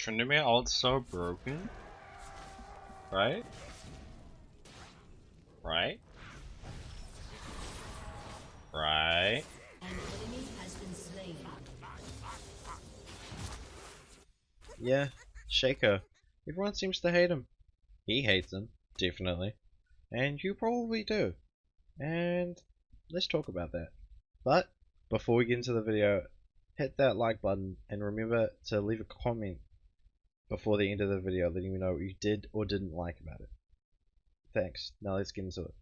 Tryndamere ult's so broken. Right? Right? Right? An enemy has been slain. Yeah, Shaco. Everyone seems to hate him. He hates him, definitely. And you probably do. And let's talk about that. But before we get into the video, hit that like button and remember to leave a comment before the end of the video letting me know what you did or didn't like about it. Thanks. Now let's get into it.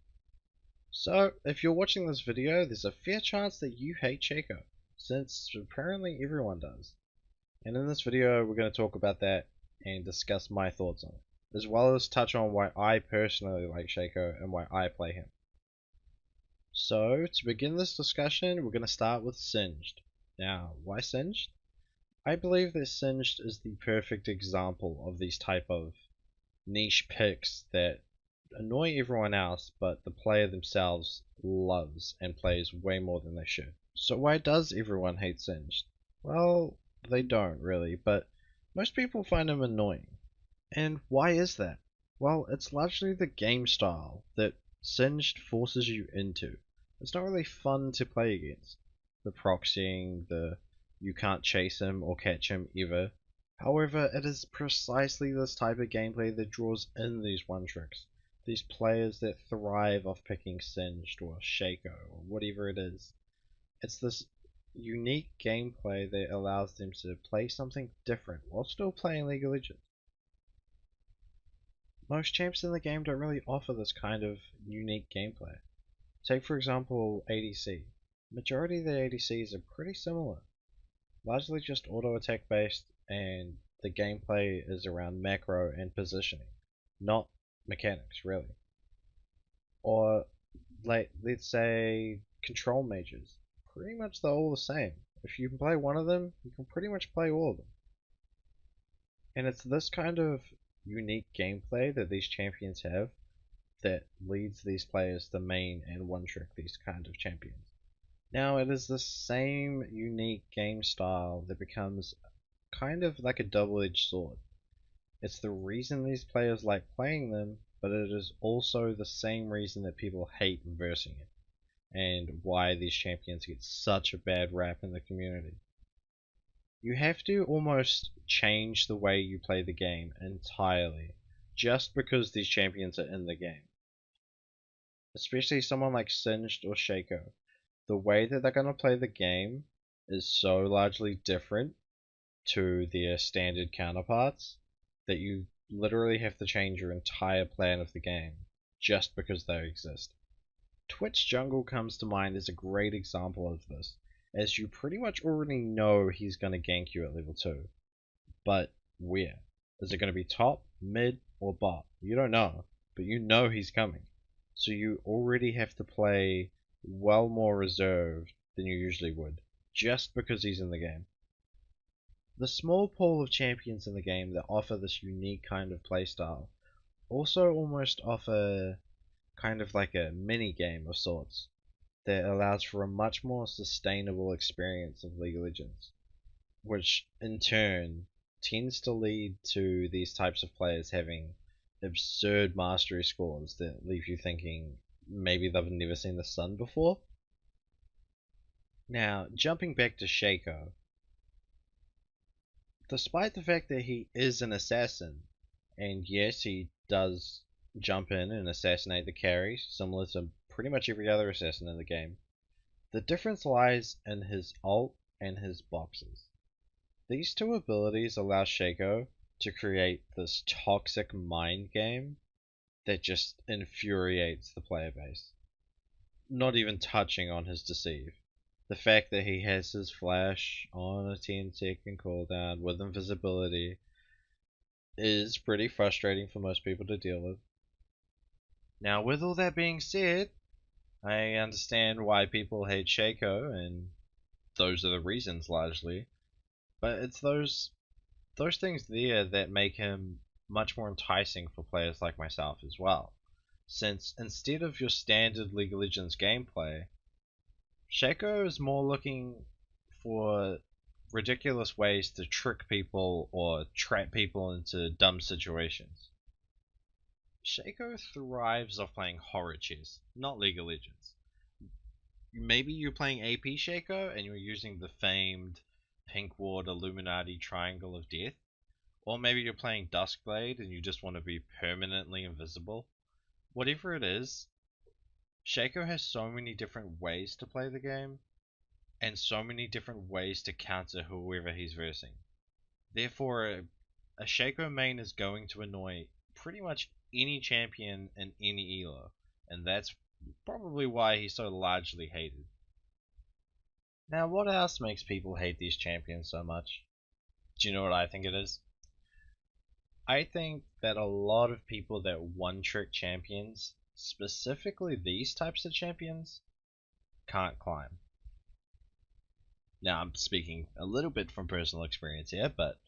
So, if you're watching this video, there's a fair chance that you hate Shaco, since apparently everyone does. And in this video, we're going to talk about that and discuss my thoughts on it, as well as touch on why I personally like Shaco and why I play him. So, to begin this discussion, we're going to start with Singed. Now, why Singed? I believe that Singed is the perfect example of these type of niche picks that annoy everyone else, but the player themselves loves and plays way more than they should. So why does everyone hate Singed? Well, they don't really, but most people find him annoying. And why is that? Well, it's largely the game style that Singed forces you into. It's not really fun to play against. The proxying, the you can't chase him or catch him ever. However, it is precisely this type of gameplay that draws in these one-tricks. These players that thrive off picking Singed or Shaco or whatever it is. It's this unique gameplay that allows them to play something different while still playing League of Legends. Most champs in the game don't really offer this kind of unique gameplay. Take for example ADC. Majority of the ADCs are pretty similar. Largely just auto attack based, and the gameplay is around macro and positioning, not mechanics really. Or like let's say control mages. Pretty much they're all the same. If you can play one of them, you can pretty much play all of them. And it's this kind of unique gameplay that these champions have that leads these players to main and one trick these kind of champions. Now it is the same unique game style that becomes kind of like a double-edged sword. It's the reason these players like playing them, but it is also the same reason that people hate versing it, and why these champions get such a bad rap in the community. You have to almost change the way you play the game entirely, just because these champions are in the game. Especially someone like Singed or Shaco. The way that they're going to play the game is so largely different to their standard counterparts that you literally have to change your entire plan of the game just because they exist. Twitch Jungle comes to mind as a great example of this, as you pretty much already know he's going to gank you at level 2. But where? Is it going to be top, mid, or bot? You don't know, but you know he's coming. So you already have to play well more reserved than you usually would, just because he's in the game. The small pool of champions in the game that offer this unique kind of playstyle also almost offer kind of like a mini game of sorts that allows for a much more sustainable experience of League of Legends, which in turn tends to lead to these types of players having absurd mastery scores that leave you thinking maybe they've never seen the sun before. Now, jumping back to Shaco, despite the fact that he is an assassin, and yes, he does jump in and assassinate the carry, similar to pretty much every other assassin in the game, the difference lies in his ult and his boxes. These two abilities allow Shaco to create this toxic mind game that just infuriates the player base. Not even touching on his deceive. The fact that he has his flash on a 10-second cooldown with invisibility is pretty frustrating for most people to deal with. Now, with all that being said, I understand why people hate Shaco, and those are the reasons largely. But it's those things there that make him much more enticing for players like myself as well. Since instead of your standard League of Legends gameplay, Shaco is more looking for ridiculous ways to trick people or trap people into dumb situations. Shaco thrives off playing horror chess, not League of Legends. Maybe you're playing AP Shaco and you're using the famed Pink Ward Illuminati Triangle of Death. Or maybe you're playing Duskblade and you just want to be permanently invisible. Whatever it is, Shaco has so many different ways to play the game, and so many different ways to counter whoever he's versing. Therefore, a Shaco main is going to annoy pretty much any champion in any elo, and that's probably why he's so largely hated. Now, what else makes people hate these champions so much? Do you know what I think it is? I think that a lot of people that one-trick champions, specifically these types of champions, can't climb. Now, I'm speaking a little bit from personal experience here, but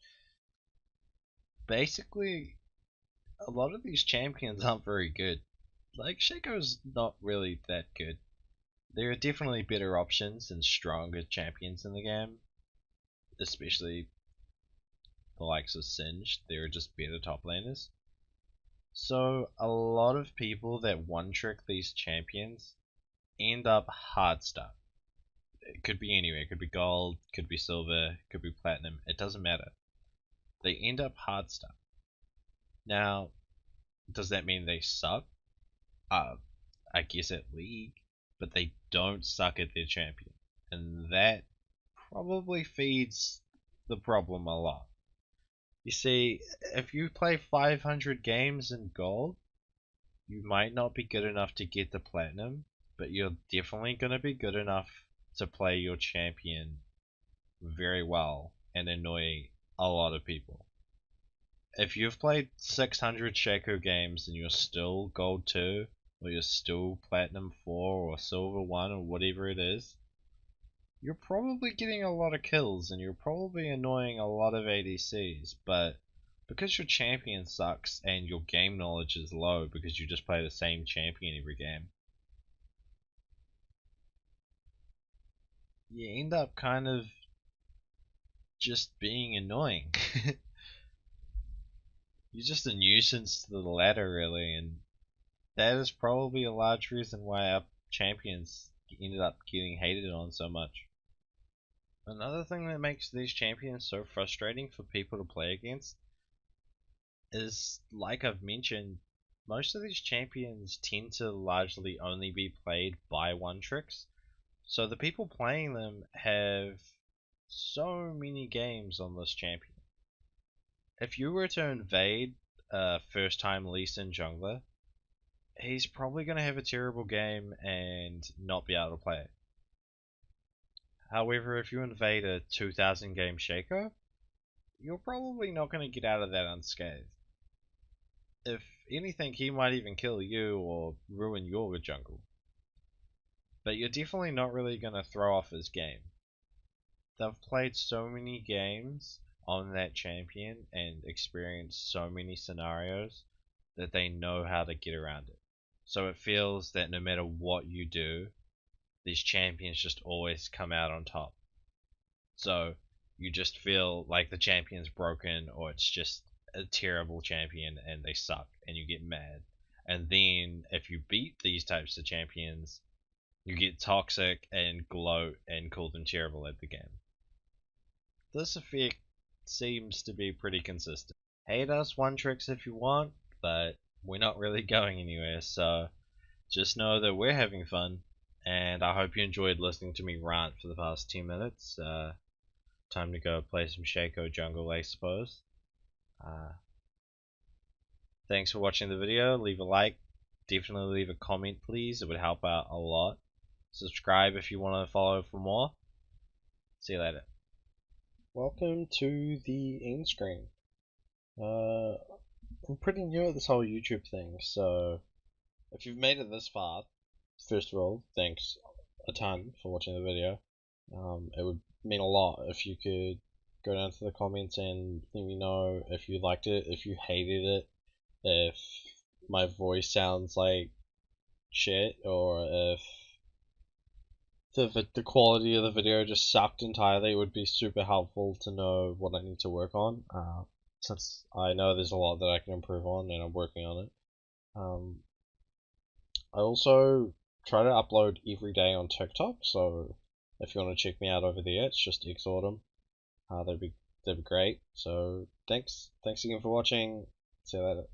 basically, a lot of these champions aren't very good. Like, Shaco's not really that good. There are definitely better options and stronger champions in the game, especially the likes of Singed. They're just better top laners. So, a lot of people that one-trick these champions end up hard stuck. It could be anywhere. It could be gold, could be silver, could be platinum. It doesn't matter. They end up hard stuck. Now, does that mean they suck? I guess at League, but they don't suck at their champion. And that probably feeds the problem a lot. You see, if you play 500 games in gold, you might not be good enough to get the platinum, but you're definitely going to be good enough to play your champion very well and annoy a lot of people. If you've played 600 Shaco games and you're still gold 2, or you're still platinum 4 or silver 1 or whatever it is, you're probably getting a lot of kills and you're probably annoying a lot of ADCs, but because your champion sucks and your game knowledge is low because you just play the same champion every game, you end up kind of just being annoying. You're just a nuisance to the ladder, really, and that is probably a large reason why our champions ended up getting hated on so much. Another thing that makes these champions so frustrating for people to play against is, like I've mentioned, most of these champions tend to largely only be played by one-tricks, so the people playing them have so many games on this champion. If you were to invade a first-time Lee Sin jungler, he's probably going to have a terrible game and not be able to play it. However, if you invade a 2000 game Shaco, you're probably not going to get out of that unscathed. If anything, he might even kill you or ruin your jungle. But you're definitely not really going to throw off his game. They've played so many games on that champion and experienced so many scenarios that they know how to get around it. So it feels that no matter what you do, these champions just always come out on top. So you just feel like the champion's broken or it's just a terrible champion and they suck and you get mad. And then if you beat these types of champions, you get toxic and gloat and call them terrible at the game. This effect seems to be pretty consistent. Hate us one tricks if you want, but we're not really going anywhere, so just know that we're having fun, and I hope you enjoyed listening to me rant for the past 10 minutes. Time to go play some Shaco jungle, I suppose. Thanks for watching the video. Leave a like, definitely leave a comment please, it would help out a lot. Subscribe if you want to follow for more. See you later. Welcome to the end screen. I'm pretty new at this whole YouTube thing, so if you've made it this far, first of all, thanks a ton for watching the video. It would mean a lot if you could go down to the comments and let me know if you liked it, if you hated it, if my voice sounds like shit, or if the quality of the video just sucked entirely, it would be super helpful to know what I need to work on. Since I know there's a lot that I can improve on, and I'm working on it. I also try to upload every day on TikTok, so if you want to check me out over there, it's just Exautumn. That'd be great. So thanks again for watching. See you later.